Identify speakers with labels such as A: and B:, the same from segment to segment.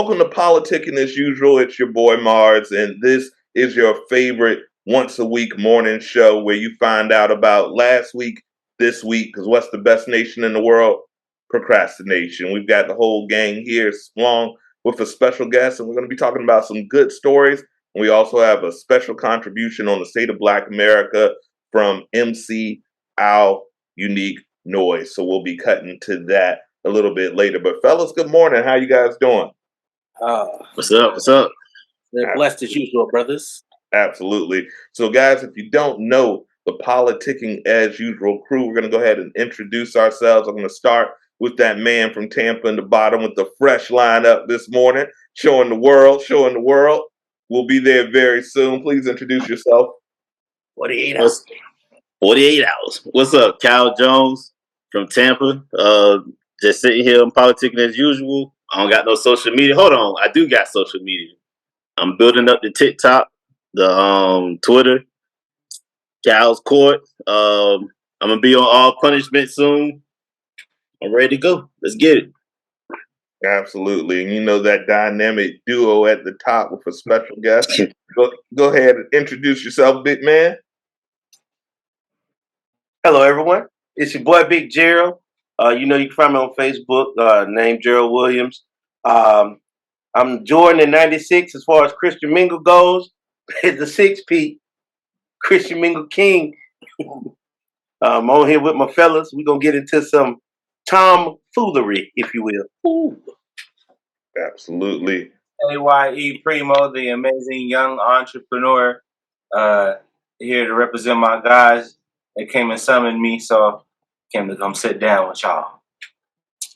A: Welcome to Politicking as Usual. It's your boy Mars, and this is your favorite once-a-week morning show where you find out about last week, this week, because what's the best nation in the world? Procrastination. We've got the whole gang here, along with a special guest, and we're going to be talking about some good stories. And we also have a special contribution on the state of Black America from MC Al Unique Noise. So we'll be cutting to that a little bit later. But fellas, good morning. How you guys doing?
B: What's up? What's up?
C: They're blessed as usual, brothers.
A: Absolutely. So, guys, if you don't know the Politicking as Usual crew, we're going to go ahead and introduce ourselves. I'm going to start with that man from Tampa in the bottom with the fresh lineup this morning, showing the world. We'll be there very soon. Please introduce yourself.
B: 48 hours. 48 hours. What's up? Cal Jones from Tampa. Just sitting here on Politicking as Usual. I don't got no social media. Hold on. I do got social media. I'm building up the TikTok, the Twitter, Cal's Court. I'm going to be on All Punishment soon. I'm ready to go. Let's get it.
A: Absolutely. And you know that dynamic duo at the top with a special guest. Go ahead and introduce yourself, big man.
D: Hello, everyone. It's your boy, Big Gerald. You can find me on Facebook, named Gerald Williams. I'm Jordan in 96 as far as Christian Mingle goes. The 6P, Christian Mingle King. I'm on here with my fellas. We're going to get into some tomfoolery, if you will.
A: Ooh. Absolutely.
E: AYE Primo, the amazing young entrepreneur, here to represent my guys. They came and summoned me, so came to come sit down with y'all.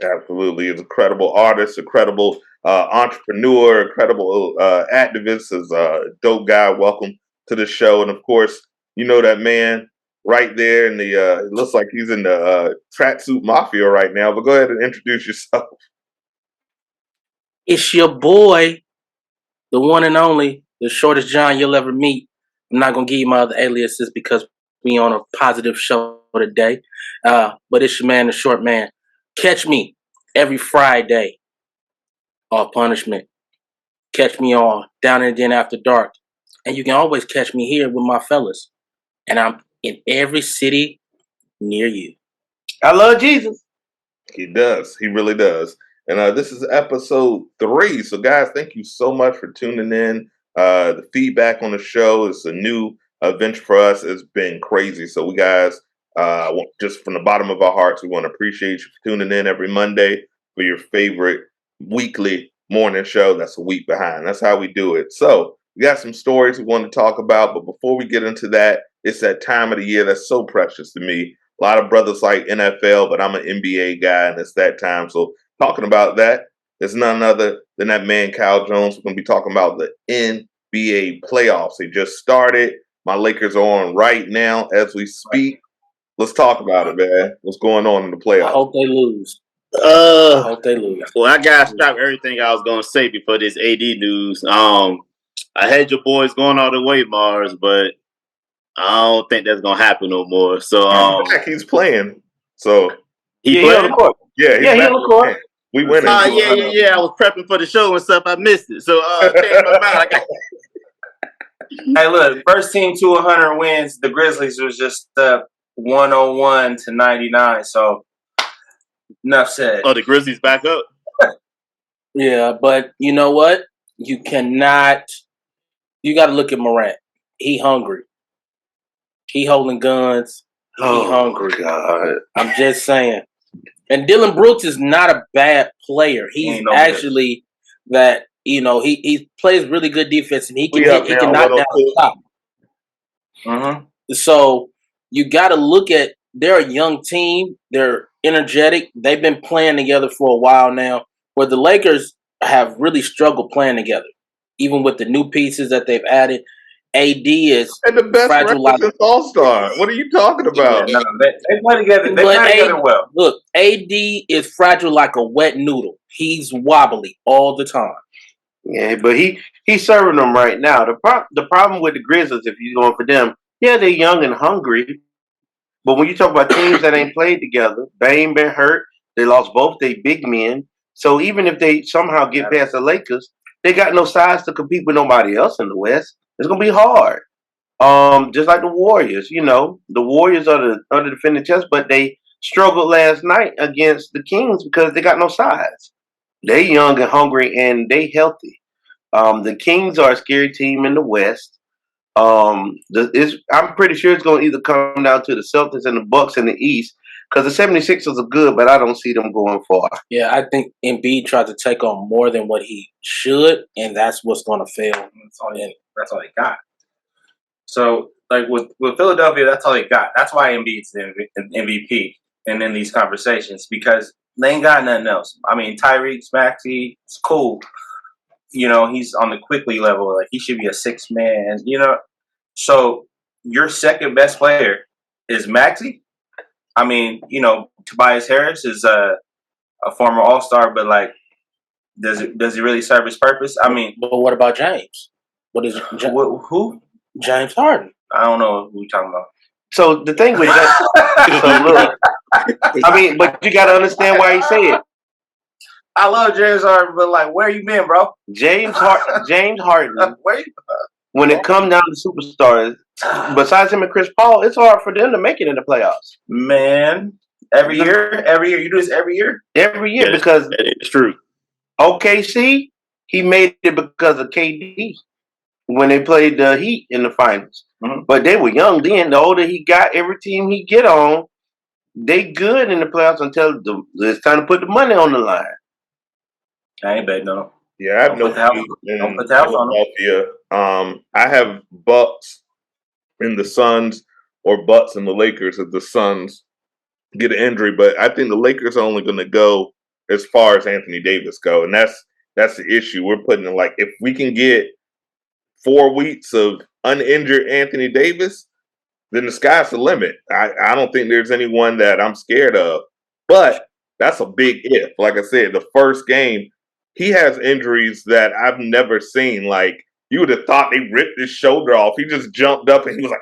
A: Absolutely. He's a credible artist, a credible entrepreneur, a credible activist, is a dope guy. Welcome to the show. And of course, you know that man right there in the, it looks like he's in the tracksuit mafia right now, but go ahead and introduce yourself.
C: It's your boy, the one and only, the shortest John you'll ever meet. I'm not going to give you my other aliases because we on a positive show today. But it's your man, the short man. Catch me every Friday off punishment. Catch me on Down and Den After Dark. And you can always catch me here with my fellas. And I'm in every city near you.
D: I love Jesus.
A: He does. He really does. And this is episode 3. So, guys, thank you so much for tuning in. The feedback on the show is a new venture for us. It's been crazy. So, we guys, just from the bottom of our hearts, we want to appreciate you for tuning in every Monday for your favorite weekly morning show. That's a week behind. That's how we do it. So, we got some stories we want to talk about. But before we get into that, it's that time of the year that's so precious to me. A lot of brothers like NFL, but I'm an NBA guy, and it's that time. So, talking about that, there's none other than that man, Cal Jones. We're going to be talking about the NBA playoffs. They just started. My Lakers are on right now as we speak. Let's talk about it, man. What's going on in the playoffs?
C: I hope they lose.
B: Well, I got to stop everything I was going to say before this AD news. I had your boys going all the way, Mars, but I don't think that's going to happen no more. So
A: he's playing. So
B: he playing?
D: On the court.
A: Yeah,
D: he's on the court.
A: We winning.
B: Yeah. I was prepping for the show and stuff. I missed it. So changed my mind.
E: Hey, look, first team to 100 wins. The Grizzlies was just 101 to 99. So enough said.
B: Oh, the Grizzlies back up?
C: Yeah, but you know what? You got to look at Morant. He hungry. He holding guns. He hungry.
D: God.
C: I'm just saying. And Dylan Brooks is not a bad player. He's actually that, he plays really good defense and he can knock down the top.
E: Mm-hmm.
C: So you got to look at, they're a young team. They're energetic. They've been playing together for a while now, where the Lakers have really struggled playing together, even with the new pieces that they've added. AD is
A: and the best record all-star. What are you talking about?
E: Yeah, no, they play together. They play together well.
C: Look, AD is fragile like a wet noodle. He's wobbly all the time.
D: Yeah, but he's serving them right now. The problem with the Grizzlies, if you're going for them, yeah, they're young and hungry. But when you talk about teams that ain't played together, Bane been hurt. They lost both their big men. So even if they somehow get past the Lakers, they got no size to compete with nobody else in the West. It's gonna be hard. Just like the Warriors, the Warriors are the defending champs, but they struggled last night against the Kings because they got no size. They young and hungry and they healthy. The Kings are a scary team in the West. I'm pretty sure it's going to either come down to the Celtics and the Bucks in the East because the 76ers are good, but I don't see them going far.
C: Yeah, I think Embiid tried to take on more than what he should, and that's what's going to fail.
E: That's all they got. So, like with Philadelphia, that's all they got. That's why Embiid's the MVP and in these conversations because they ain't got nothing else. I mean, Tyreek Maxey, it's cool. He's on the quickly level. Like he should be a 6-man. So your second best player is Maxey. I mean, Tobias Harris is a former All-Star, but like, does he really serve his purpose? I mean,
C: but what about James? What is
E: who?
C: James Harden.
E: I don't know who you're talking about.
D: So the thing with that, so look, I mean, but you got to understand why he said it.
E: I love James Harden, but like, where you been, bro?
D: James Harden.
E: Where you?
D: When it comes down to superstars, besides him and Chris Paul, it's hard for them to make it in the playoffs.
E: Man, every year, you do this every year.
D: Every year because
B: it's true.
D: OKC, he made it because of KD when they played the Heat in the finals. Mm-hmm. But they were young then. The older he got, every team he get on, they good in the playoffs until it's time to put the money on the line.
E: I ain't betting no.
A: Yeah, I have no faith in Philadelphia. I have Bucks in the Suns or Bucks in the Lakers if the Suns get an injury. But I think the Lakers are only going to go as far as Anthony Davis go, and that's the issue. We're putting in if we can get 4 weeks of uninjured Anthony Davis, then the sky's the limit. I don't think there's anyone that I'm scared of, but that's a big if. Like I said, the first game, he has injuries that I've never seen. Like, you would have thought they ripped his shoulder off. He just jumped up and he was like,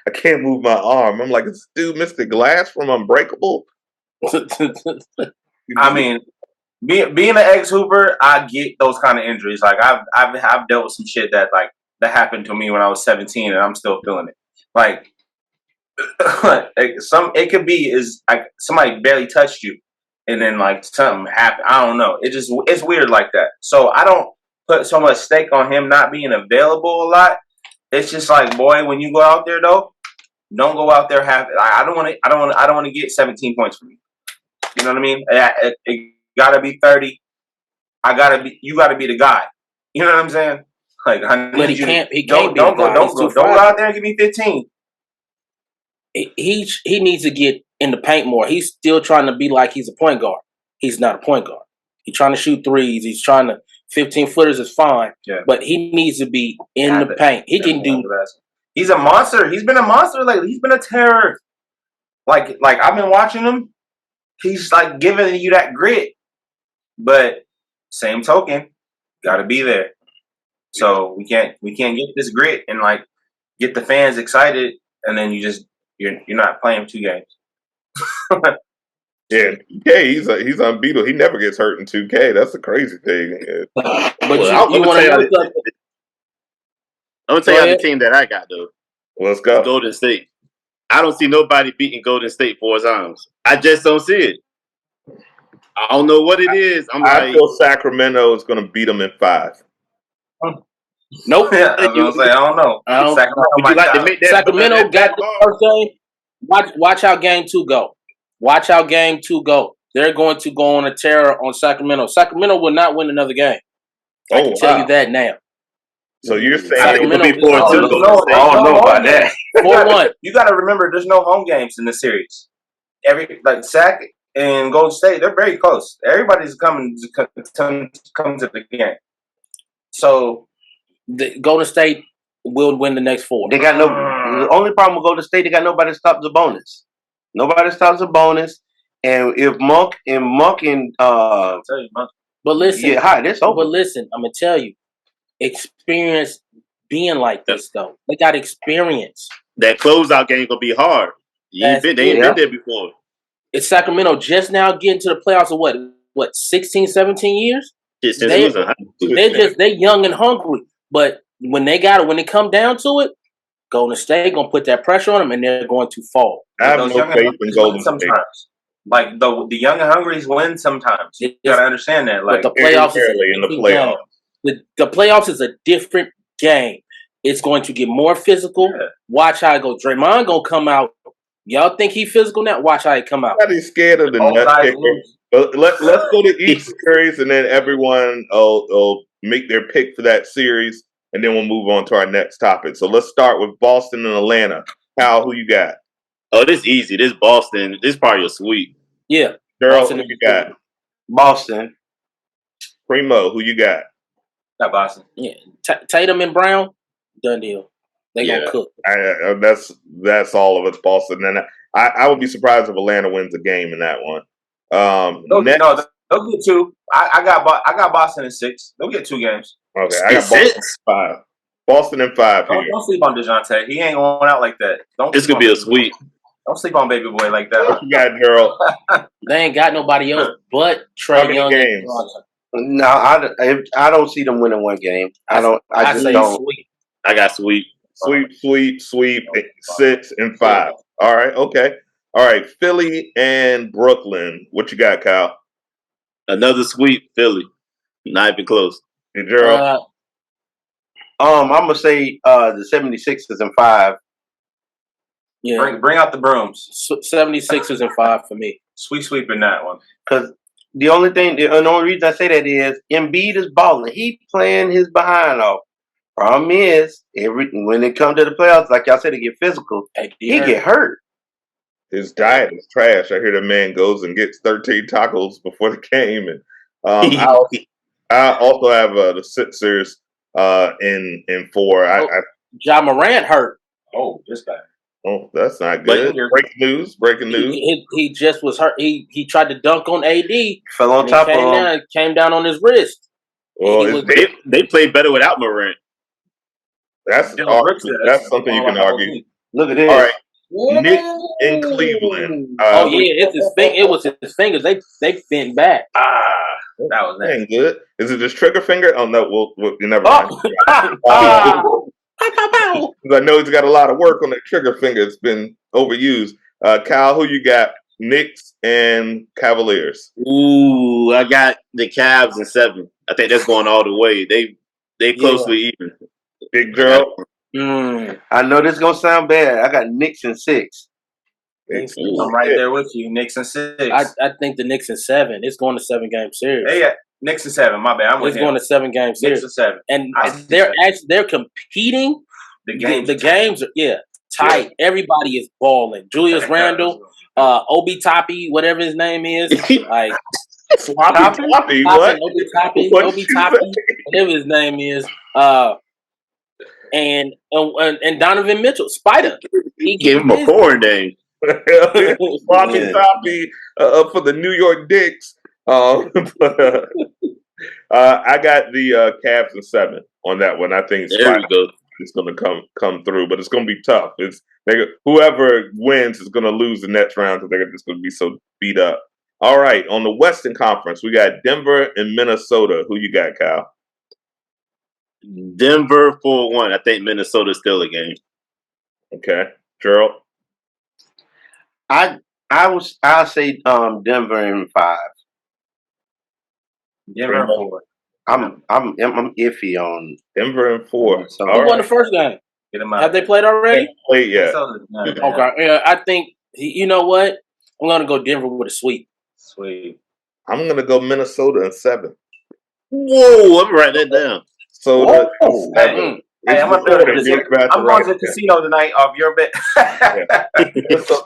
A: I can't move my arm. I'm like, is this dude Mr. Glass from Unbreakable?
E: I mean, being an ex-hooper, I get those kind of injuries. Like, I've dealt with some shit that happened to me when I was 17 and I'm still feeling it. Like, it could be is like somebody barely touched you and then like something happened. I don't know. It's weird like that. So I don't put so much stake on him not being available a lot. It's just like, boy, when you go out there though, don't go out there I don't want to get 17 points from you. You know what I mean? It gotta be 30. You gotta be the guy. You know what I'm saying? Like,
C: but he can't.
E: Don't go out there and give me 15.
C: He needs to get in the paint more. He's still trying to be like he's a point guard. He's not a point guard. He's trying to shoot threes. He's trying to 15-footers is fine, but he needs to be in the paint. He can do.
E: He's a monster. He's been a monster lately. He's been a terror. Like I've been watching him. He's like giving you that grit, but same token, got to be there. So we can't get this grit and like get the fans excited, and then you're not playing 2 games.
A: Yeah, 2K, he's unbeatable. He never gets hurt in 2K. That's the crazy thing.
B: But I'm gonna tell you the team that I got though.
A: Let's go.
B: Golden State. I don't see nobody beating Golden State 4 times. I just don't see it. I don't know what it is.
A: I feel Sacramento is going to beat them in 5.
C: Nope.
E: Yeah, I don't know.
C: Sacramento got the first game. Watch how game 2 go. Watch how game 2 go. They're going to go on a terror on Sacramento. Sacramento will not win another game. I can tell you that now.
A: So you're saying
B: Sacramento will be 4-2.
E: I don't know about that.
C: 4-1.
E: You got to remember, there's no home games in this series. Sac and Golden State, they're very close. Everybody's coming to the game. So
C: the Golden State will win the next 4.
D: They got the only problem with Golden State, they got nobody to stop the bonus. Nobody stops the bonus. And if Monk and
E: I'll tell you, Monk.
C: But listen,
D: that's over.
C: But listen, I'm gonna tell you, experience being like this though. They got experience.
B: That closeout game gonna be hard. They ain't been there before.
C: It's Sacramento just now getting to the playoffs of what? what 16, 17 years.
B: Shit, since he was in high school.
C: They young and hungry, but when it come down to it, Golden State gonna put that pressure on them, and they're going to fall.
A: I have no faith in Golden State.
E: Sometimes, like the young and hungry win sometimes. You gotta understand that. Like
C: but the playoffs is
A: in the playoffs.
C: The playoffs is a different game. It's going to get more physical. Yeah. Watch how it go. Draymond gonna come out. Y'all think he physical now? Watch how it come out.
A: Nobody's scared of the nut kicker. But let's go to each series, and then everyone will make their pick for that series, and then we'll move on to our next topic. So let's start with Boston and Atlanta. Kyle, who you got?
B: Oh, this is easy. This Boston. This is probably a sweep.
C: Yeah.
A: Gerald, who you got?
D: Boston.
A: Primo, who you got?
E: Got Boston.
C: Yeah. Tatum and Brown, done deal. They gonna cook.
A: That's all of us, Boston. And I would be surprised if Atlanta wins a game in that one.
E: They'll get two. I got Boston in 6. They'll get 2 games.
A: Okay, I got Boston in 5. Boston in 5 here.
E: Don't sleep on DeJounte. He ain't going out like that.
B: This could be a sweep.
E: Don't sleep on baby boy like that.
A: What you got, Gerald?
C: They ain't got nobody else but Trae Young.
A: Games?
D: No, I don't see them winning one game. I just don't.
C: Sweep.
B: I got sweep.
A: Sweep. 6 and 5. All right, okay. All right, Philly and Brooklyn. What you got, Kyle?
B: Another sweep, Philly. Not even close.
A: Hey, Gerald?
D: I'm gonna say the 76ers in 5.
C: Yeah,
E: bring out the brooms.
C: 76ers in 5 for me.
E: Sweep in that one.
D: Because the only reason I say that is Embiid is balling. He playing his behind off. Problem is, when it comes to the playoffs, like y'all said, it get physical. He get hurt.
A: His diet is trash. I hear the man goes and gets 13 tacos before the game, and I also have the Sixers in 4.
C: Ja Morant hurt.
E: Oh, this guy.
A: Oh, that's not good. Breaking news.
C: He just was hurt. He tried to dunk on AD.
D: Fell on top of him.
C: Came down on his wrist.
A: Well,
B: they played better without Morant.
A: That's something you can argue.
D: Look at this.
A: All right. Nick in Cleveland.
C: It's his thing. It was his fingers. They bent back.
E: That was nice.
A: Ain't good. Is it just trigger finger? Oh no, we'll never mind. I know he's got a lot of work on that trigger finger. It's been overused. Kyle, who you got? Knicks and Cavaliers.
B: Ooh, I got the Cavs in 7. I think that's going all the way. They closely even.
A: Big Gerald.
D: I know this is gonna sound bad. I got Knicks in 6.
E: I'm right there with you. Knicks in 6.
C: I think the Knicks in 7. It's going to 7-game series.
E: Yeah, Knicks in 7. My bad.
C: It's going to 7-game series.
E: Knicks in 7.
C: And they're competing. The games are tight. Yeah. Everybody is balling. Julius Randle, Obi Toppy, whatever his name is, like
A: Toppy, what?
C: Obi Toppy, whatever his name is. And Donovan Mitchell, Spider.
B: He gave him a foreign name.
A: Sloppy Toppy for the New York Knicks. I got the Cavs in 7 on that one. I think Spider is going to come through, but it's going to be tough. Whoever wins is going to lose the next round because they're just going to be so beat up. All right, on the Western Conference, we got Denver and Minnesota. Who you got, Kyle?
B: Denver 4-1. I think Minnesota's still a game.
A: Okay, Gerald.
D: I'll say Denver in 5.
E: Denver in 4.
D: I'm iffy on
A: Denver in 4.
C: Who won the first game? Have they played already?
A: Played yet.
C: Okay. Yeah, I think you know what? I'm gonna go Denver with a sweep.
E: Sweet.
A: I'm gonna go Minnesota in 7.
B: Whoa! Let me write that down.
A: So
E: hey, I'm going to the casino tonight off your bet.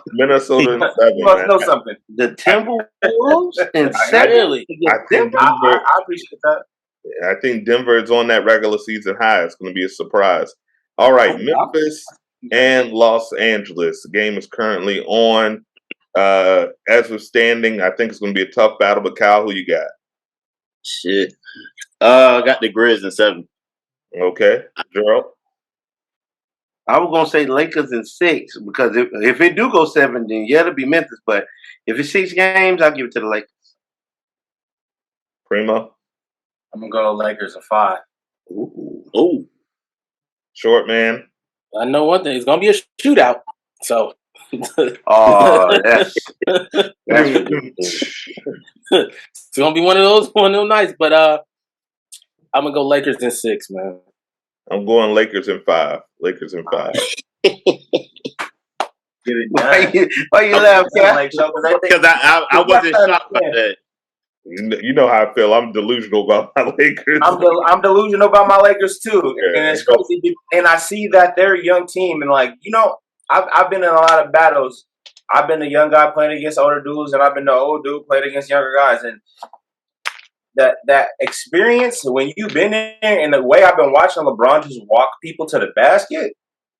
A: Minnesota in 7.
E: You must know something.
D: The Timberwolves in 7.
C: Really?
A: I think Denver,
E: I appreciate that.
A: I think Denver is on that regular season high. It's going to be a surprise. All right, Memphis and Los Angeles. The game is currently on. As we're standing, I think it's going to be a tough battle. But Kyle, who you got?
B: Shit. I got the Grizz in 7.
A: Okay, Gerald.
D: I was gonna say Lakers in 6 because if it do go 7, then it'll be Memphis. But if it's 6 games, I'll give it to the Lakers.
A: Primo?
E: I'm gonna go Lakers in 5.
B: Ooh.
A: Short man?
C: I know one thing. It's gonna be a shootout. So.
D: Oh, that's ridiculous.
C: It's gonna be one of those nights. But I'm gonna go Lakers in 6, man.
A: I'm going Lakers in 5. Lakers in 5.
E: Get it done.
D: Why you laugh, Cat?
B: Because I wasn't shocked by that.
A: You know how I feel. I'm delusional about my Lakers.
E: I'm delusional about my Lakers too,
A: Yeah.
E: and it's crazy. And I see that they're a young team, and like I've been in a lot of battles. I've been the young guy playing against older dudes, and I've been the old dude playing against younger guys. And that experience when you've been there, and the way I've been watching LeBron just walk people to the basket,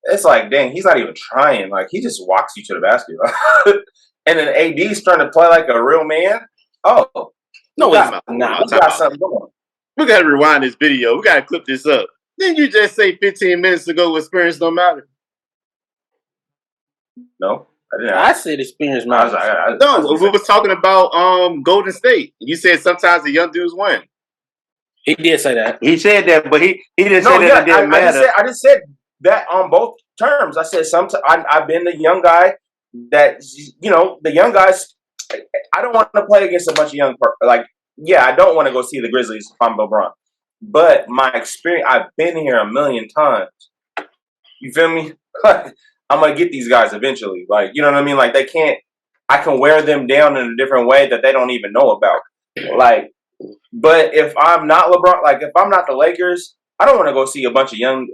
E: it's like, dang, he's not even trying. Like he just walks you to the basket. And then AD's starting to play like a real man. Oh.
C: No,
E: we got something going.
B: We got to rewind this video. We got to clip this up. Didn't you just say 15 minutes ago experience don't matter?
E: No, I didn't.
C: I said experience matters.
B: No, we was talking about Golden State. You said sometimes the young dudes win.
C: He did say that.
D: He said that, but he didn't say that it didn't matter.
E: I just said that on both terms. I said sometimes I've been the young guy that, the young guys. I don't want to play against a bunch of young I don't want to go see the Grizzlies if I'm LeBron. But my experience, I've been here a million times. You feel me? I'm going to get these guys eventually. Like, you know what I mean? Like, I can wear them down in a different way that they don't even know about. Like, but if I'm not LeBron, like, if I'm not the Lakers, I don't want to go see a bunch of young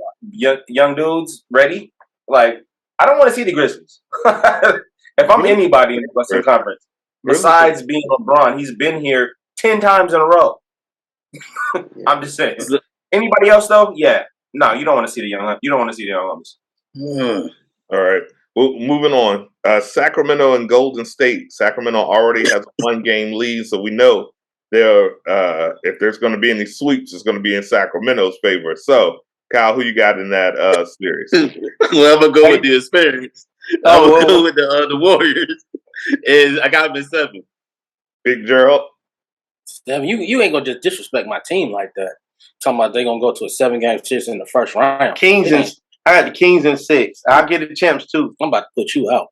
E: dudes ready. Like, I don't want to see the Grizzlies. If I'm anybody in the Western Conference, besides being LeBron, he's been here 10 times in a row. I'm just saying. Anybody else though? Yeah. No, you don't want to see the young. You don't want to see the young ones.
A: All right. Well, moving on. Sacramento and Golden State. Sacramento already has a 1-game lead, so we know if there's going to be any sweeps, it's going to be in Sacramento's favor. So, Kyle, who you got in that series?
B: Well, I'm gonna go with the experience. I'm gonna go with the Warriors. I got them in 7.
A: Big Gerald.
C: Damn, you ain't gonna just disrespect my team like that. Talking about they gonna go to a 7-game series in the first round.
D: I got the Kings in 6. I'll get the champs too.
C: I'm about to put you out.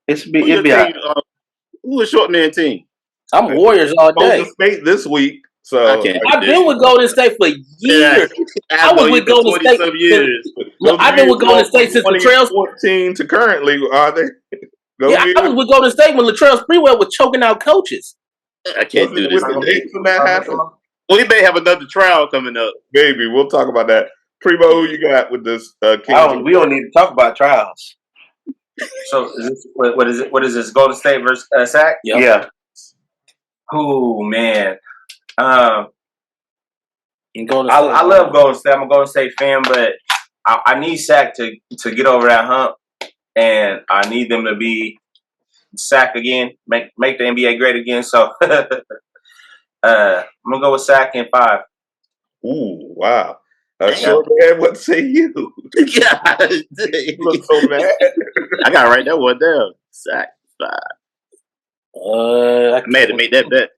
B: Who is short man team?
C: I'm Warriors all day.
A: Golden State this week. So
C: I've been with Golden State for years.
B: Yeah,
C: I was with Golden State for years. I've been with Golden State since Latrell
A: 14 to currently. Are they?
C: I was with Golden State when Latrell Sprewell was choking out coaches.
B: I can't do this.
A: Well,
B: he may have another trial coming up.
A: Maybe we'll talk about that. Primo, who you got with this?
D: We don't need to talk about trials.
E: So what is it? What is this? Golden State versus Sac?
C: Yep.
D: Yeah.
E: Oh man.
C: I
E: love Golden State. I'm a Golden State fan, but I need Sac to get over that hump, and I need them to be Sac again, make the NBA great again. So I'm gonna go with Sac in 5.
A: Ooh, wow. Short man, what say you?
B: God,
A: you look so mad.
B: I gotta write that one down. Sac 5. I made to make that bet.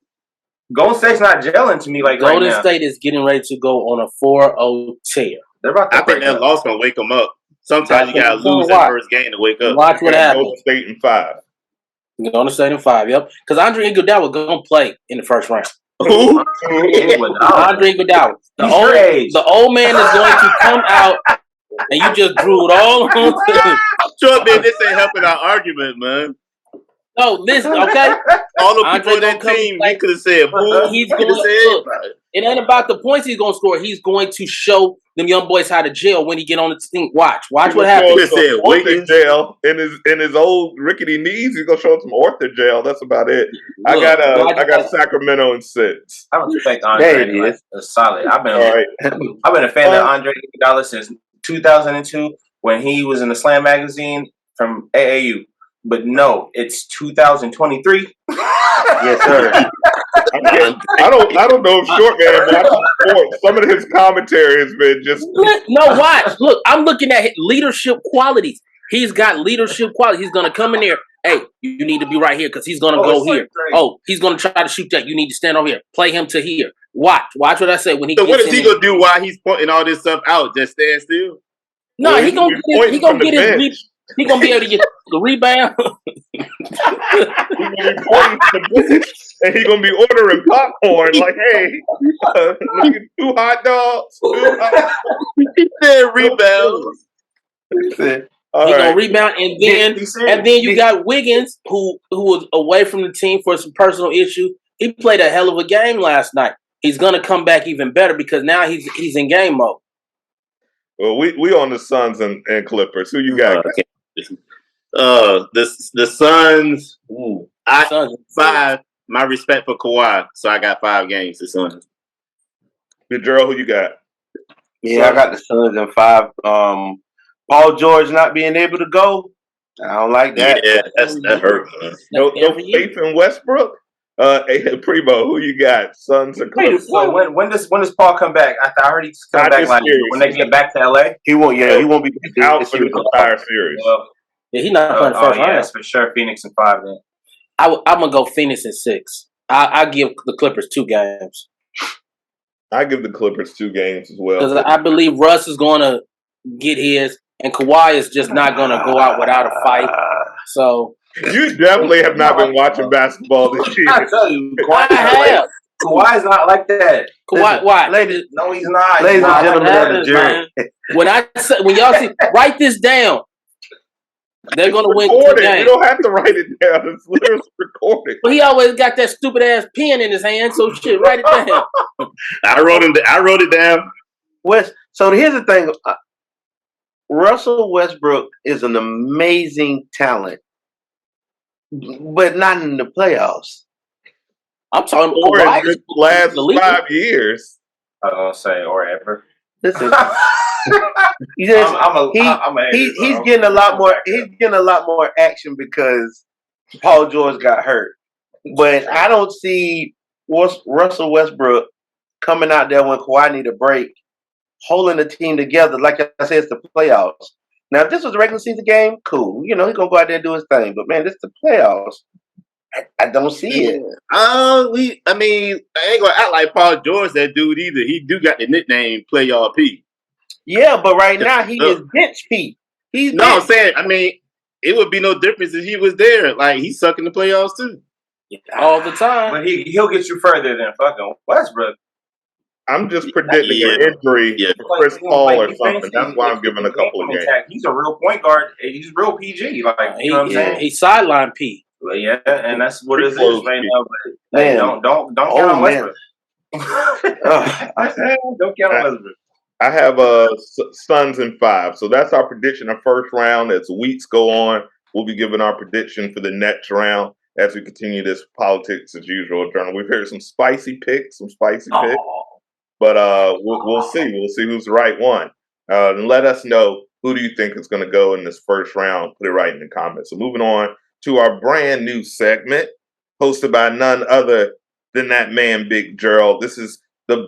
E: Golden State's not gelling to me like
C: Golden
E: right now.
C: State is getting ready to go on a 4-0 tear.
B: I think that loss gonna wake them up. Sometimes you gotta lose that first game to wake up.
C: Watch what happens.
A: Golden State in 5.
C: Golden State in 5. Yep. Because Andre Iguodala was gonna play in the first round.
B: Who?
C: Andre Iguodala. The old man is going to come out, and you just drew it all on.
B: Sure, man, this ain't helping our argument, man.
C: No, listen, okay?
B: All the people on that team, we could have said,
C: he's going to look. It ain't about the points he's going to score. He's going to show them young boys how to jail when he get on the team. Watch what happens.
A: Ortho jail in his old rickety knees. He's gonna show him some ortho jail. That's about it. I got Sacramento in 6.
E: I don't expect Andre. It's solid. I've been a fan of Andre Iguodala since 2002 when he was in the Slam magazine from AAU. But no, it's 2023.
D: Yes, sir.
A: I don't know if short man, but some of his commentary has been just
C: no. Watch, look, I'm looking at his leadership qualities. He's got leadership qualities. He's gonna come in there. Hey, you need to be right here because he's gonna go here. Oh, he's gonna try to shoot that. You need to stand over here. Play him to here. Watch what I say when he.
B: So
C: gets
B: what is
C: in
B: he gonna do while he's pointing all this stuff out? Just stand still?
C: No,
A: Well,
C: he gonna
A: pointing from the bench.
C: he gonna be able to get the rebound.
A: He's gonna be pointing from the bench, and he's gonna be ordering popcorn. Like, hey, let me get 2 hot dogs. 2 hot
B: Rebounds.
A: All
C: He
A: right.
C: gonna rebound, and then you got Wiggins, who was away from the team for some personal issue. He played a hell of a game last night. He's gonna come back even better because now he's in game mode.
A: Well, we on the Suns and Clippers. Who you got?
B: The Suns.
C: Suns.
B: 5. My respect for Kawhi, so I got 5 games. The Suns.
A: Good, Gerald. Who you got?
D: Yeah, I got the Suns in 5. Paul George not being able to go, I don't like that.
B: Yeah, that hurt.
A: No faith in Westbrook. Primo, who you got? Suns or Clippers?
E: So when does Paul come back? I heard he's coming back like when they get back to LA.
D: He won't. Yeah, he won't be
A: out for the entire series.
C: Yeah, he's not playing first round.
E: Yes, for sure. Phoenix in 5 then.
C: I'm gonna go Phoenix in 6. I give the Clippers 2 games.
A: I give the Clippers 2 games as well.
C: Because I believe Russ is going to get his, and Kawhi is just not going to go out without a fight. So
A: you definitely have not been watching basketball this year.
E: I tell you,
C: Kawhi's
E: not like that.
C: Kawhi, why?
E: No, he's not.
D: Ladies and gentlemen of the jury.
C: When y'all see, write this down. They're going to win 2 games.
A: You don't have to write it down. It's literally recorded.
C: But he always got that stupid ass pen in his hand, so shit, write it down.
B: I wrote it down.
D: So here's the thing. Russell Westbrook is an amazing talent, but not in the playoffs.
C: I'm talking
A: about the last 5 years.
E: I don't say or ever.
D: Listen, he's getting a lot more. He's getting a lot more action because Paul George got hurt. But I don't see Russell Westbrook coming out there when Kawhi need a break, holding the team together. Like I said, it's the playoffs. Now, if this was a regular season game, cool. You know, he's gonna go out there and do his thing. But man, this is the playoffs. I don't see it.
B: I ain't gonna act like Paul George, that dude either. He do got the nickname Playoff P.
D: Yeah, but right now he is bench P.
B: I'm saying, it would be no difference if he was there. Like, he's sucking the playoffs too.
C: All the time.
E: But he'll get you further than fucking Westbrook.
A: I'm just predicting an injury for Chris Paul or something. That's why I'm giving a couple of games.
E: He's a real point guard. He's real PG. Like, you know what I'm saying?
C: He's sideline P.
E: Well, yeah, and that's what it is right now. But
D: man,
E: don't count on Westbrook. Don't count on Westbrook.
A: I have Suns in 5. So that's our prediction of first round. As weeks go on, we'll be giving our prediction for the next round as we continue this Politics as Usual journal. We've heard some spicy picks, but we'll see. We'll see who's the right one. And let us know, who do you think is going to go in this first round? Put it right in the comments. So moving on to our brand new segment, hosted by none other than that man, Big Gerald. This is the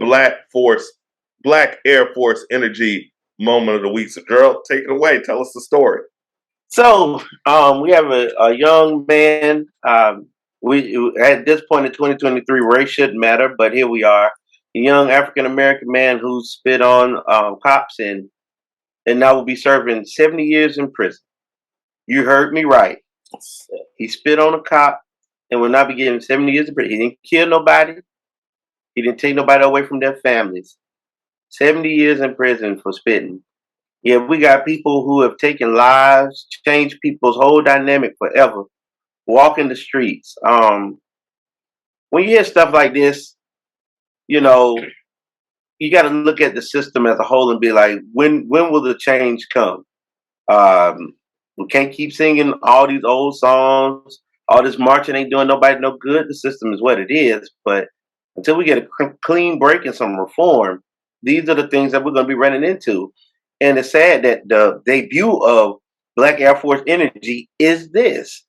A: Black Air Force Energy Moment of the Week. So, Gerald, take it away. Tell us the story.
D: So, we have a young man. We at this point in 2023, race shouldn't matter, but here we are. A young African American man who spit on cops and now will be serving 70 years in prison. You heard me right. He spit on a cop and will not be getting 70 years in prison. He didn't kill nobody. He didn't take nobody away from their families. 70 years in prison for spitting. Yeah, we got people who have taken lives, changed people's whole dynamic forever, walking the streets. When you hear stuff like this, you know, you got to look at the system as a whole and be like, when will the change come? We can't keep singing all these old songs. All this marching ain't doing nobody no good. The system is what it is. But until we get a clean break and some reform, these are the things that we're going to be running into. And it's sad that the debut of Black Air Force Energy is this,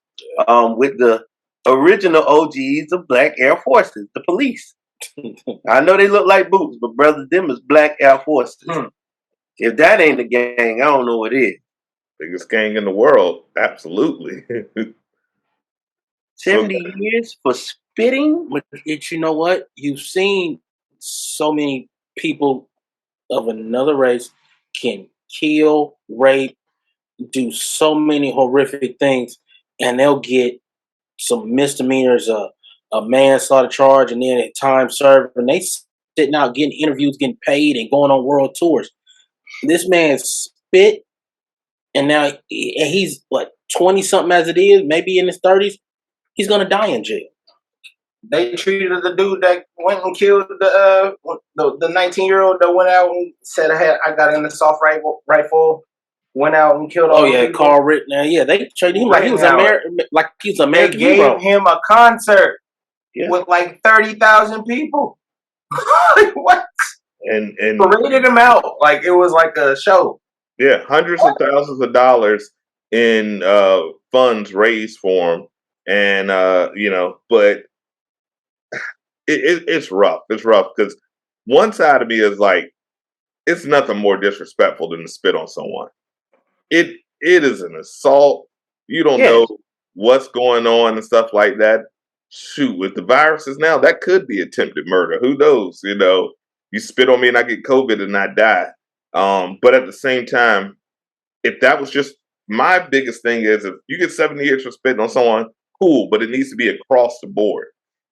D: with the original OGs of Black Air Forces, the police. I know they look like boots, but brother, them is Black Air Forces. If that ain't the gang, I don't know what is.
A: Biggest gang in the world, absolutely.
D: 70 years for spitting?
C: But you know what? You've seen so many people of another race can kill, rape, do so many horrific things, and they'll get some misdemeanors, a manslaughter charge, and then at time served, and they sitting out getting interviews, getting paid, and going on world tours. This man spit, and now he's what 20 something as it is, maybe in his 30s. He's gonna die in jail.
E: They treated the dude that went and killed the 19-year-old that went out and said I got in the assault rifle, went out and killed all.
C: Oh yeah, Carl Rittenhouse. Yeah, they treated him like he was American, like he was American
E: hero. They gave him a concert with like 30,000 people. What?
A: And
E: paraded him out like it was like a show.
A: Yeah, hundreds of thousands of dollars in funds raised for him, and but it's rough. It's rough because one side of me is like, it's nothing more disrespectful than to spit on someone. It is an assault. You don't know what's going on and stuff like that. Shoot, with the viruses now, that could be attempted murder. Who knows? You spit on me and I get COVID and I die. But at the same time, if that was just my biggest thing is if you get 70 years for spitting on someone, cool, but it needs to be across the board.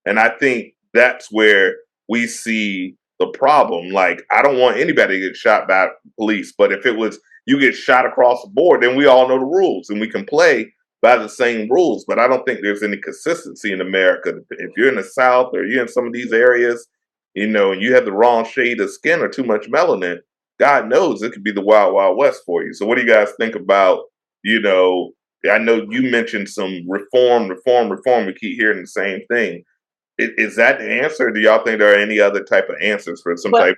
A: And I think that's where we see the problem. Like, I don't want anybody to get shot by police, but if it was you get shot across the board, then we all know the rules and we can play by the same rules. But I don't think there's any consistency in America. If you're in the South or you're in some of these areas, and you have the wrong shade of skin or too much melanin, God knows it could be the wild, wild west for you. So what do you guys think about, I know you mentioned some reform. We keep hearing the same thing. Is that the answer? Or do y'all think there are any other type of answers for some type?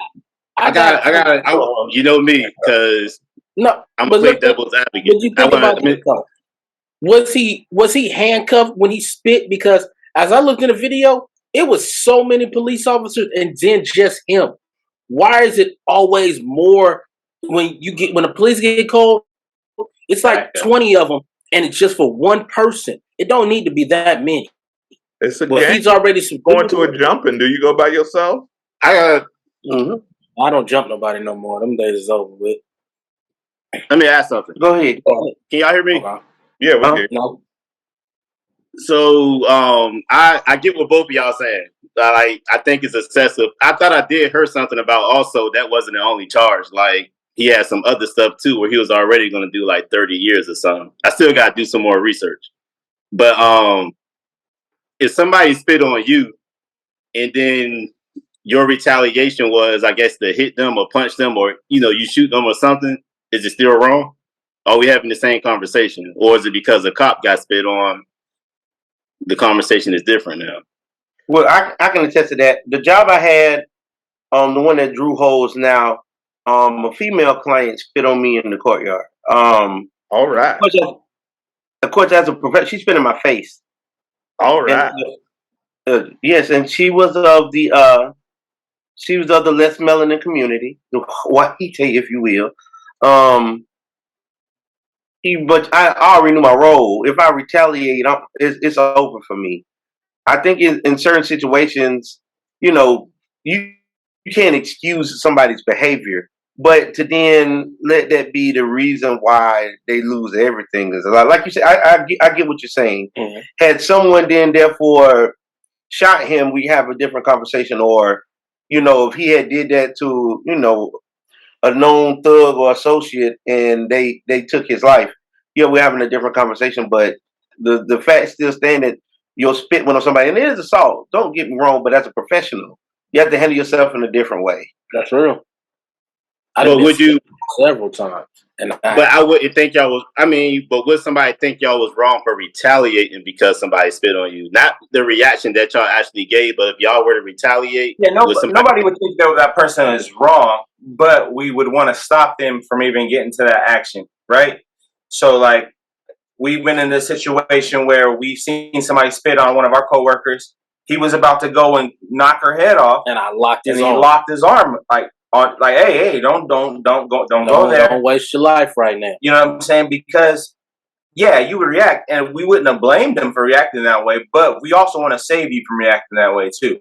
B: I got you know me, because I'm gonna play devil's advocate.
C: What you think about this though? Was he handcuffed when he spit? Because as I looked in the video, it was so many police officers and then just him. Why is it always more when the police get called? It's like 20 of them, and it's just for one person. It don't need to be that many.
A: It's a gang.
C: He's already
A: going to a jumping. Do you go by yourself?
C: I don't jump nobody no more. Them days is over with.
B: Let me ask something.
D: Go ahead.
B: Can y'all hear me?
C: Okay.
A: Yeah, we hear.
C: No.
B: So I get what both of y'all saying. I think it's excessive. I thought I did hear something about also that wasn't the only charge. Like, he had some other stuff too where he was already going to do like 30 years or something. I still got to do some more research. But if somebody spit on you and then your retaliation was, I guess, to hit them or punch them or, you shoot them or something, is it still wrong? Are we having the same conversation? Or is it because a cop got spit on, the conversation is different now?
D: Well, I can attest to that. The job I had, the one that drew holes now, a female client spit on me in the courtyard.
A: All right.
D: Of course, as a professional, she spit in my face.
A: All right.
D: And, yes, and she was of the less melanin community, the white, if you will. But I already knew my role. If I retaliate, it's over for me. I think in certain situations, you can't excuse somebody's behavior, but to then let that be the reason why they lose everything is like you said. I get what you're saying. Mm-hmm. Had someone then therefore shot him, we have a different conversation. Or if he had did that to a known thug or associate and they took his life, we're having a different conversation. But the fact still stand that you'll spit on somebody, and it is assault. Don't get me wrong, but as a professional, you have to handle yourself in a different way.
C: That's real.
B: But would you
C: several times?
B: But I wouldn't think y'all was. But would somebody think y'all was wrong for retaliating because somebody spit on you? Not the reaction that y'all actually gave, but if y'all were to retaliate,
E: nobody would think that person is wrong, but we would want to stop them from even getting to that action, right? So, like, we've been in this situation where we've seen somebody spit on one of our coworkers. He was about to go and knock her head off,
C: and I locked his
E: arm.
C: He
E: locked his arm, hey, don't go there.
C: Don't waste your life right now.
E: You know what I'm saying? Because yeah, you would react, and we wouldn't have blamed them for reacting that way. But we also want to save you from reacting that way too.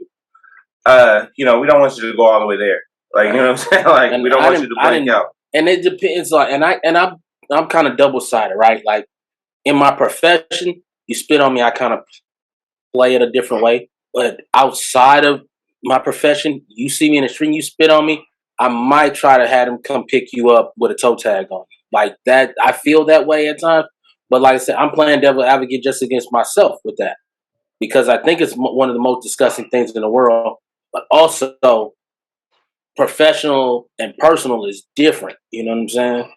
E: We don't want you to go all the way there. Like, you know what I'm saying? Like,
C: And
E: we don't want you to blank out.
C: And it depends on, I'm kind of double sided, right? Like in my profession, you spit on me, I kind of play it a different way. But outside of my profession, you see me in the street, you spit on me, I might try to have them come pick you up with a toe tag on. Like that, I feel that way at times. But like I said, I'm playing devil advocate just against myself with that because I think it's one of the most disgusting things in the world. But also, professional and personal is different. You know what I'm saying?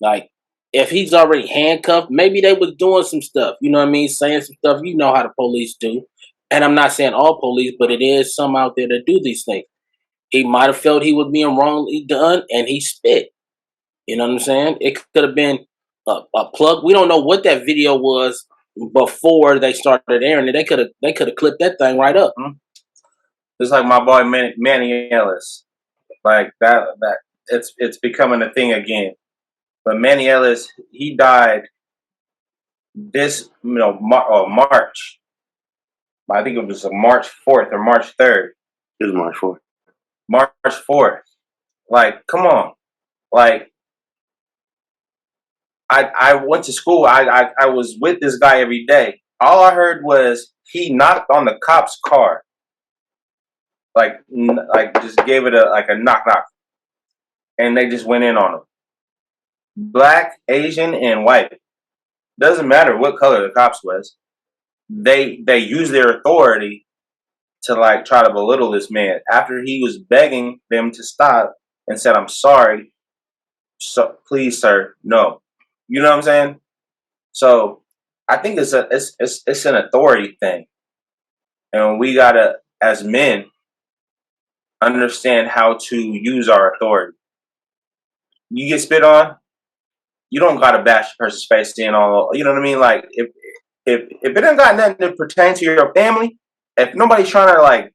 C: Like, if he's already handcuffed, maybe they was doing some stuff. You know what I mean? Saying some stuff. You know how the police do. And I'm not saying all police, but it is some out there that do these things. He might have felt he was being wrongly done, and he spit. You know what I'm saying? It could have been a plug. We don't know what that video was before they started airing it. They could have clipped that thing right up.
E: Just like my boy Manny Ellis, like that it's becoming a thing again. But Manny Ellis, he died this March. I think it was March 4th or March 3rd.
D: It was March 4th.
E: March 4th. Like, come on. Like, I went to school. I was with this guy every day. All I heard was he knocked on the cop's car. Like just gave it a knock knock. And they just went in on him. Black, Asian, and white. Doesn't matter what color the cops was. They use their authority to like try to belittle this man after he was begging them to stop and said, "I'm sorry, so please, sir, no." You know what I'm saying? So I think it's an authority thing, and we gotta, as men, understand how to use our authority. You get spit on, you don't gotta bash the person's face in all. You know what I mean? Like if it ain't got nothing to pertain to your family, if nobody's trying to like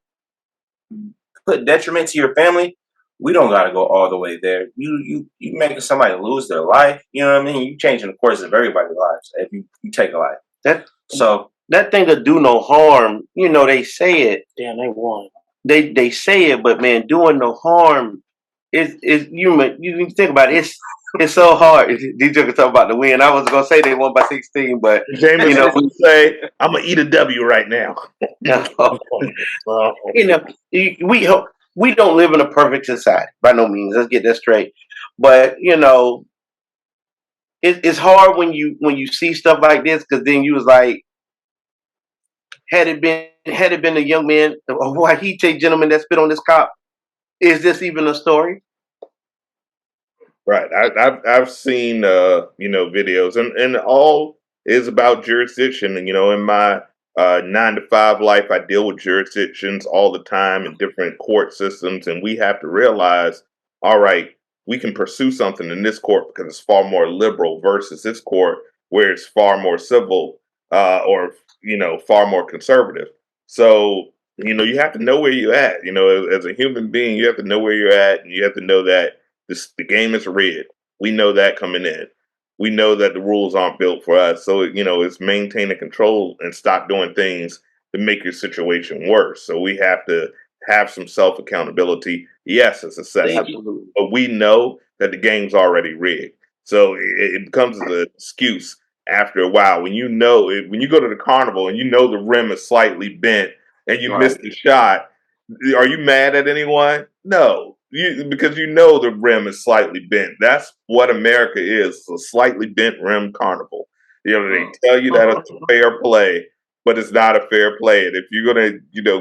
E: put detriment to your family, we don't gotta go all the way there. You making somebody lose their life. You know what I mean? You changing the course of everybody's lives if you take a life.
D: That thing could do no harm. You know, they say it.
C: Damn, they won.
D: They say it, but man, doing no harm is you think about it. It's so hard. DJ can talk about the win. I was gonna say they won by 16, but
A: James would say, "I'm gonna eat a W right now."
D: We don't live in a perfect society by no means. Let's get that straight. But it's hard when you see stuff like this because then you was like, had it been a young man, a Wahite gentleman that spit on this cop, is this even a story?
A: Right. I've seen videos and all is about jurisdiction. And in my 9 to 5 life, I deal with jurisdictions all the time in different court systems, and we have to realize, all right, we can pursue something in this court because it's far more liberal versus this court where it's far more civil or far more conservative. So you have to know where you're at. As a human being, you have to know where you're at, and you have to know that the game is rigged. We know that coming in. We know that the rules aren't built for us. So, it's maintain and control and stop doing things to make your situation worse. So we have to have some self accountability. Yes, it's assessment, but we know that the game's already rigged. So it becomes an excuse after a while when you go to the carnival and the rim is slightly bent and you miss the shot. Are you mad at anyone? No. Because the rim is slightly bent. That's what America is, a slightly bent rim carnival. They tell you that it's a fair play, but it's not a fair play. And if you're gonna,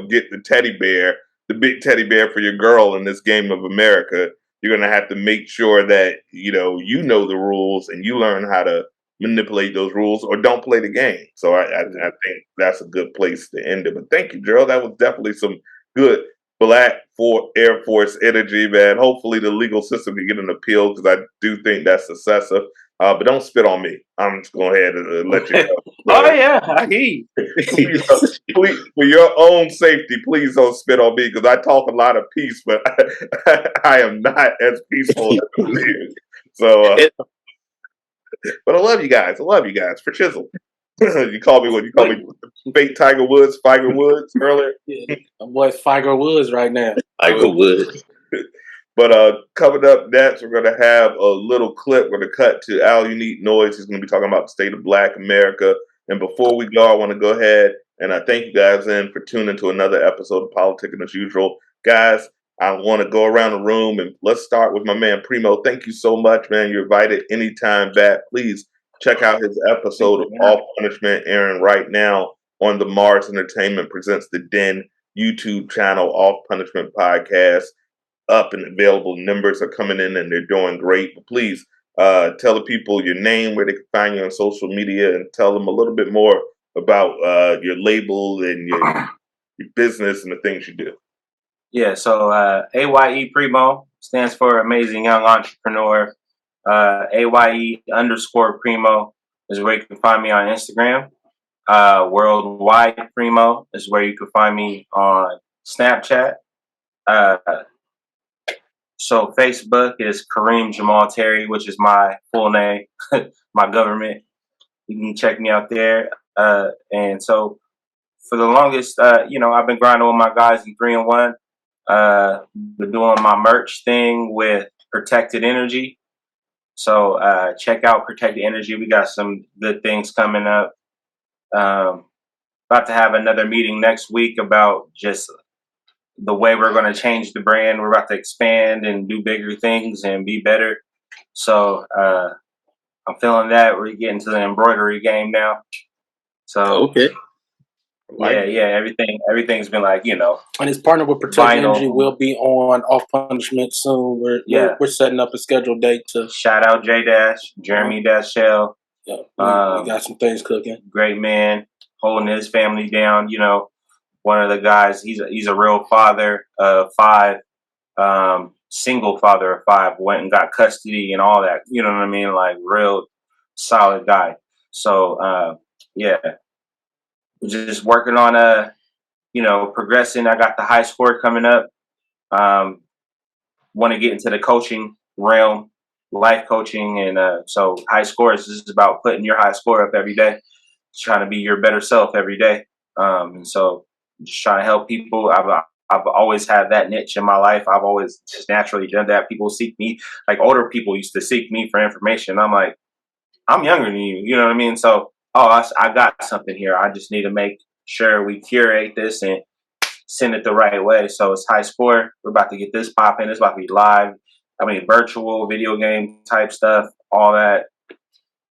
A: get the teddy bear, the big teddy bear for your girl in this game of America, you're gonna have to make sure that you know the rules and you learn how to manipulate those rules or don't play the game. So I think that's a good place to end it. But thank you, Gerald. That was definitely some good Black Air Force energy, man. Hopefully the legal system can get an appeal because I do think that's excessive. But don't spit on me. I'm just going ahead and let you go.
D: Oh yeah, I hear you.
A: Please, for your own safety, please don't spit on me because I talk a lot of peace, but I am not as peaceful as you. So But I love you guys. I love you guys for Chisel. You called me what? You called me fake Tiger Woods earlier.
C: Yeah, my boy Figer Woods right now.
B: I go wood.
A: But coming up next, we're going to have a little clip. We're going to cut to Al Unique Noise. He's going to be talking about the state of Black America. And before we go, I want to go ahead and I thank you guys in for tuning to another episode of Politicking as Usual. Guys, I want to go around the room and let's start with my man Primo. Thank you so much, man. You're invited anytime back. Please check out his episode of Off Punishment airing right now on the Mars Entertainment Presents the Den YouTube channel, Off Punishment Podcast. Up and available. Numbers are coming in and they're doing great. But please tell the people your name, where they can find you on social media, and tell them a little bit more about your label and your business and the things you do.
E: Yeah, so AYE Primo stands for Amazing Young Entrepreneur. AYE_Primo is where you can find me on Instagram. Worldwide Primo is where you can find me on Snapchat. So Facebook is Kareem Jamal Terry, which is my full name, my government. You can check me out there. And so for the longest, I've been grinding with my guys in 3-in-1. Been doing my merch thing with Protected Energy. So check out Protected Energy. We got some good things coming up. About to have another meeting next week about just the way we're going to change the brand. We're about to expand and do bigger things and be better. So I'm feeling that. We're getting to the embroidery game now. So
B: Okay.
E: Everything's been like,
C: And his partner with Protect Energy will be on Off Punishment soon. We're setting up a scheduled date to
E: shout out Jeremy Shell.
C: Yeah, we got some things cooking.
E: Great man, holding his family down. One of the guys, he's a real father of 5, single father of 5, went and got custody and all that. You know what I mean? Like real solid guy. So just working on progressing. I got the high score coming up. Want to get into the coaching realm, life coaching, and so high scores is about putting your high score up every day, trying to be your better self every day. And so just trying to help people. I've always had that niche in my life. I've always just naturally done that. People seek me, like older people used to seek me for information. I'm like, I'm younger than you, you know what I mean? So, I got something here. I just need to make sure we curate this and send it the right way. So it's high score. We're about to get this popping. It's about to be live. Virtual video game type stuff, all that.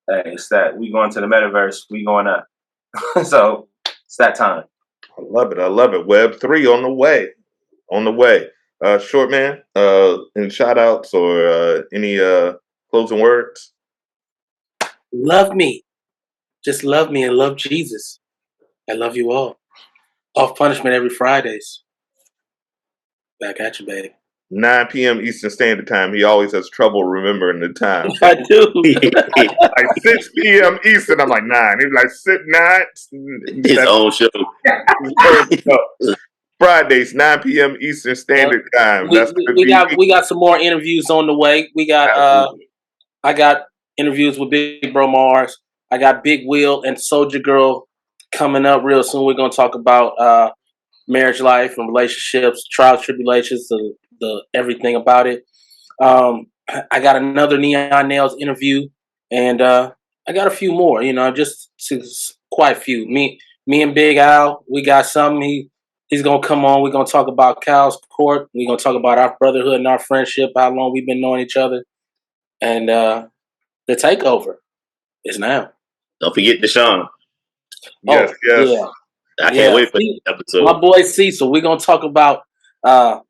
E: It's that we going to the metaverse. We going up. So it's that time.
A: I love it. Web3 on the way. Short man, any shout outs or any closing words?
C: Love me. Just love me and love Jesus. I love you all. Off Punishment every Fridays. Back at you, baby.
A: 9 p.m. Eastern Standard Time. He always has trouble remembering the time.
C: I do.
A: Like 6 p.m. Eastern. I'm like 9. He's like 9.
B: His own show.
A: Fridays, 9 p.m. Eastern Standard Time.
C: We got some more interviews on the way. We got I got interviews with Big Bro Mars. I got Big Will and Soldier Girl coming up real soon. We're gonna talk about marriage life and relationships, trials, tribulations, the everything about it. I got another Neon Nails interview, and I got a few more. Just quite a few. Me and Big Al, we got something. He's gonna come on. We're gonna talk about Cal's Court. We're gonna talk about our brotherhood and our friendship, how long we've been knowing each other, and the takeover is now.
B: Don't forget Deshaun.
A: Yes.
C: Yeah.
B: I can't wait for the episode.
C: My boy Cecil. We're gonna talk about we're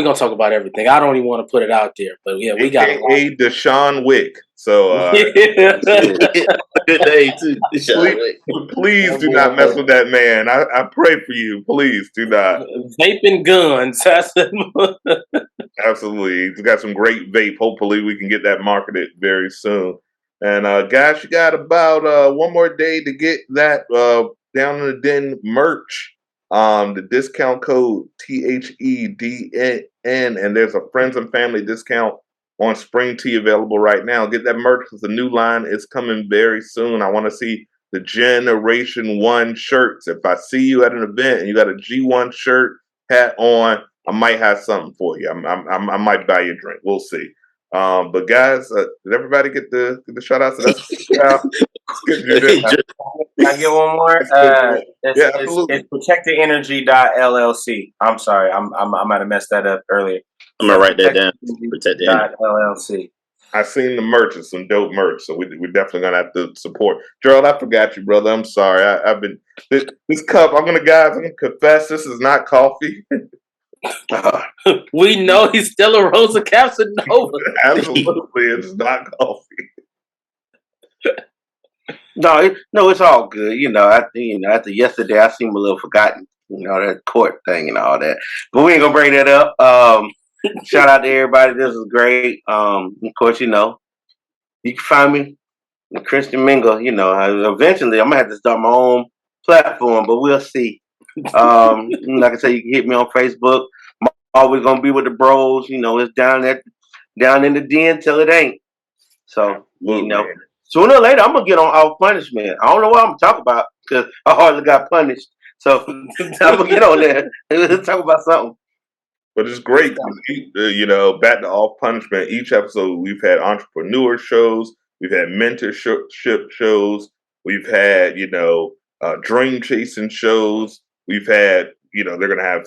C: gonna talk about everything. I don't even want to put it out there, but yeah, we got
A: a Deshaun Wick. So
B: good day too.
A: Please do not mess with that man. I pray for you. Please do not.
C: Vaping guns.
A: Absolutely. He's got some great vape. Hopefully we can get that marketed very soon. And guys, you got about one more day to get that Down in the Den merch. The discount code THEDN, and there's a friends and family discount on Spring Tea available right now. Get that merch because the new line is coming very soon. I want to see the Generation 1 shirts. If I see you at an event and you got a G1 shirt, hat on, I might have something for you. I might buy you a drink. We'll see. But guys, did everybody get the shout outs? So that's good. You did.
E: Can I get one more?
A: Yeah, absolutely.
E: It's protectenergy.llc. I'm sorry, I might have messed that up earlier.
B: I'm gonna write that down. Protect the energy.
E: LLC.
A: I seen the merch. It's some dope merch, so we're definitely gonna have to support. Gerald, I forgot you, brother. I'm sorry. I've been this cup. I'm gonna confess. This is not coffee.
C: We know he's still a Rosa Casanova.
A: Absolutely, it's not coffee.
D: No, it's all good. After yesterday, I seem a little forgotten. That court thing and all that. But we ain't gonna bring that up. Shout out to everybody. This is great. Of course, you can find me in Christian Mingle. Eventually, I'm gonna have to start my own platform, but we'll see. Like I said, you can hit me on Facebook. I'm always gonna be with the bros. It's down in the D.E.N till it ain't. So sooner or later, I'm gonna get on off punishment. I don't know what I'm gonna talk about because I hardly got punished. So I'm gonna get on there and talk about something.
A: But it's great, back to off punishment. Each episode, we've had entrepreneur shows, we've had mentorship shows, we've had dream chasing shows, we've had they're gonna have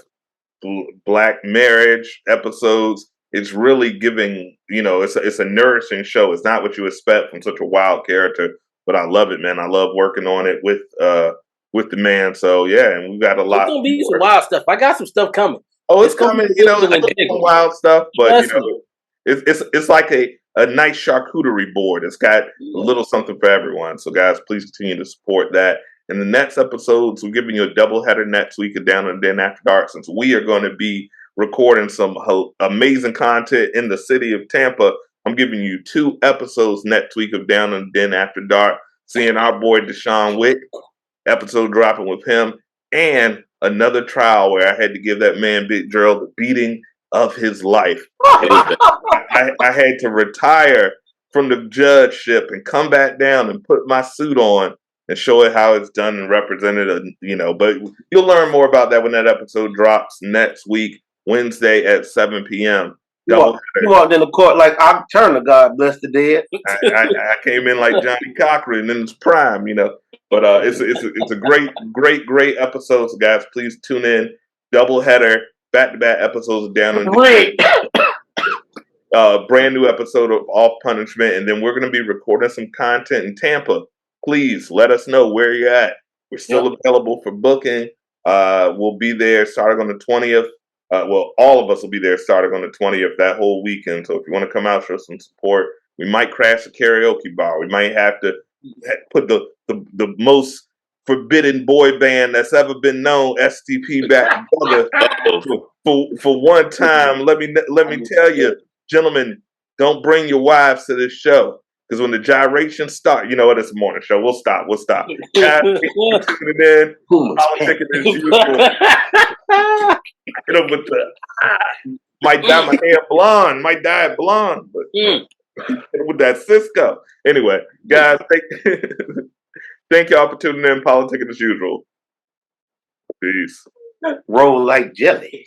A: Black marriage episodes. It's really giving it's a nourishing show. It's not what you expect from such a wild character, but I love it, man. I love working on it with the man. So yeah, and we've got a lot.
C: It's gonna be some wild stuff. I got some stuff coming.
A: Oh, it's coming. Some wild stuff, but it's like a nice charcuterie board. It's got a little something for everyone. So guys, please continue to support that. In the next episodes, we're giving you a doubleheader next week of Down and Den After Dark, since we are going to be recording some amazing content in the city of Tampa. I'm giving you 2 episodes next week of Down and Den After Dark, seeing our boy Deshaun Wick, episode dropping with him, and another trial where I had to give that man, Big Gerald, the beating of his life. I had to retire from the judgeship and come back down and put my suit on and show it how it's done and represented. But you'll learn more about that when that episode drops next week, Wednesday at 7 p.m.
D: You walked in the court like I'm Turner, God bless the dead.
A: I came in like Johnny Cochran in his prime, But it's a great episode. So guys, please tune in. Doubleheader, back-to-back episodes of Down and
D: Great.
A: Brand new episode of Off Punishment, and then we're going to be recording some content in Tampa. Please let us know where you're at. We're still available for booking. We'll be there starting on the 20th. All of us will be there starting on the 20th that whole weekend. So if you want to come out, show some support. We might crash a karaoke bar. We might have to put the most forbidden boy band that's ever been known, STP, back together for one time. Let me tell you, gentlemen, don't bring your wives to this show. Because when the gyrations start, you know what? It's a morning show. We'll stop. Guys, tuning in. Politicking as usual. Hit up with the might dye my hair blonde. Might dye it blonde, but with that Cisco. Anyway, guys, thank y'all for tuning in. Politicking as usual. Peace.
D: Roll like jelly.